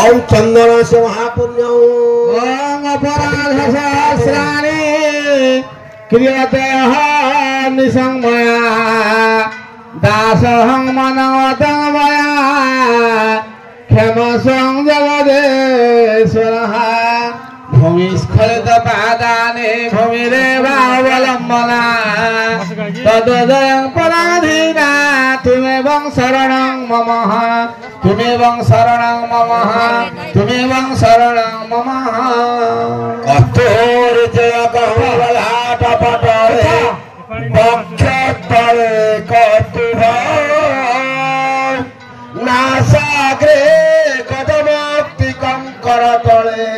ओम चंदन से महापुण्य ओम अपराध सहस्राणि क्रियते निसंमया दासहं मनवतं मया क्षमस्वं जगदेश्वरः भूमिस्खलित पादानि भूमिरेवावलम्बना तदोदयं पराधीना तुमेवं शरणं मम तुमेवं शरणं मम तुमेवं शरणं मम अतोर्जय कहलाट पटरे बक्षतले कतुभ नासाग्रे कदमक्ति कंकर तले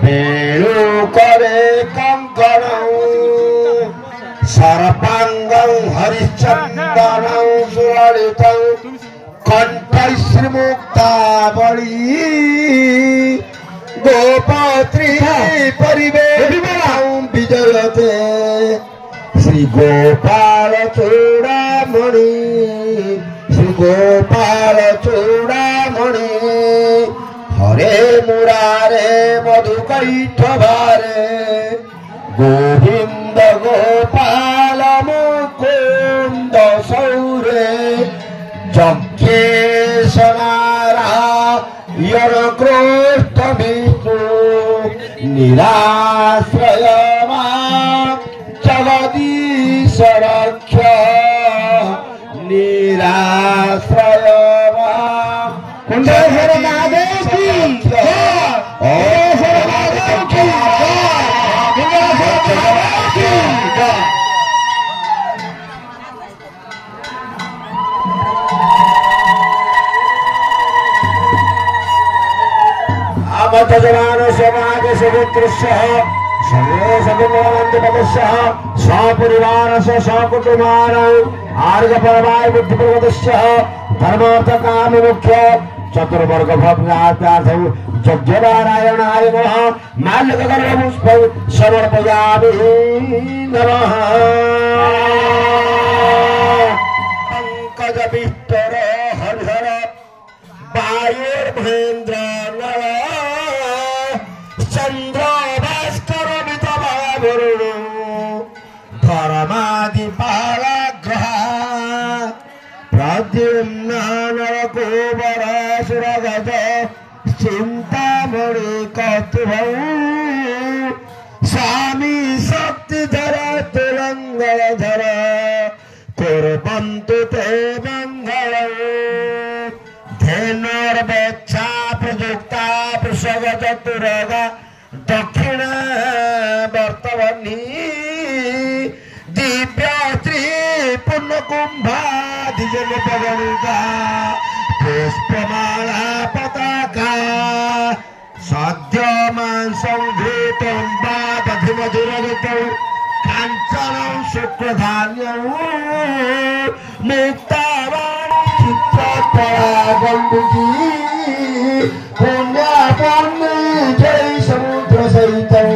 बेणु करे कंकणं सर्पांगं हरिश्चंदनं सुललितं कंठश्रीमुक्तावली गोपत्री परिवेशं विजयते श्री गोपाल चूड़ामणि श्री गोपाल चूड़ामणि हरे मुरारे मधुकैठभारे गोविंद गोपाल मुकुंद सौरे जज्ञेशनारायण क्रोष्ठ विष्णु निराश्रय जगदीश रक्ष निराश्रय कुंडेश्वर महादेव की जय कुंडेश्वर महादेव की जय कुंडेश्वर महादेव की जय अमतजमान समाज सुपुत्रस्य सर्वे सकुमानन्दपदस्य सपरिवार सकुटुम्बान आर्गपरमाय बुद्धिप्रवदस्य धर्मार्थकाम मुख्य चतुर्वर्ग भग्नार्थार्थं यज्ञनारायणाय नमः माल्यकर्मपुष्पं समर्पयामि नमः पंकजविष्टर हरिहर वायुर्महेन्द्र नर चंद्र भास्कर वरुण धर्मादिपालग्रह प्रद्युम्न नरकुबरासुरगज चिंतामणि कौतुभौ स्वामी शक्तिधर तुरंगधर कुर्वन्तु ते मंगलम् धेनुर्वेक्षा प्रयुक्ता वृषभचतुरगा दक्षिण वर्तवनी दिव्य स्त्री पुण्य कुंभाधिजन पगणिका पुष्पमाला पताका सद्य मांसं घृतं वा दधिमधुरगतं काञ्चनं शुक्रधान्यं मुक्तावाणी चित्रपरागम्बुकी पुण्यापन्नी जय समुद्र सहितं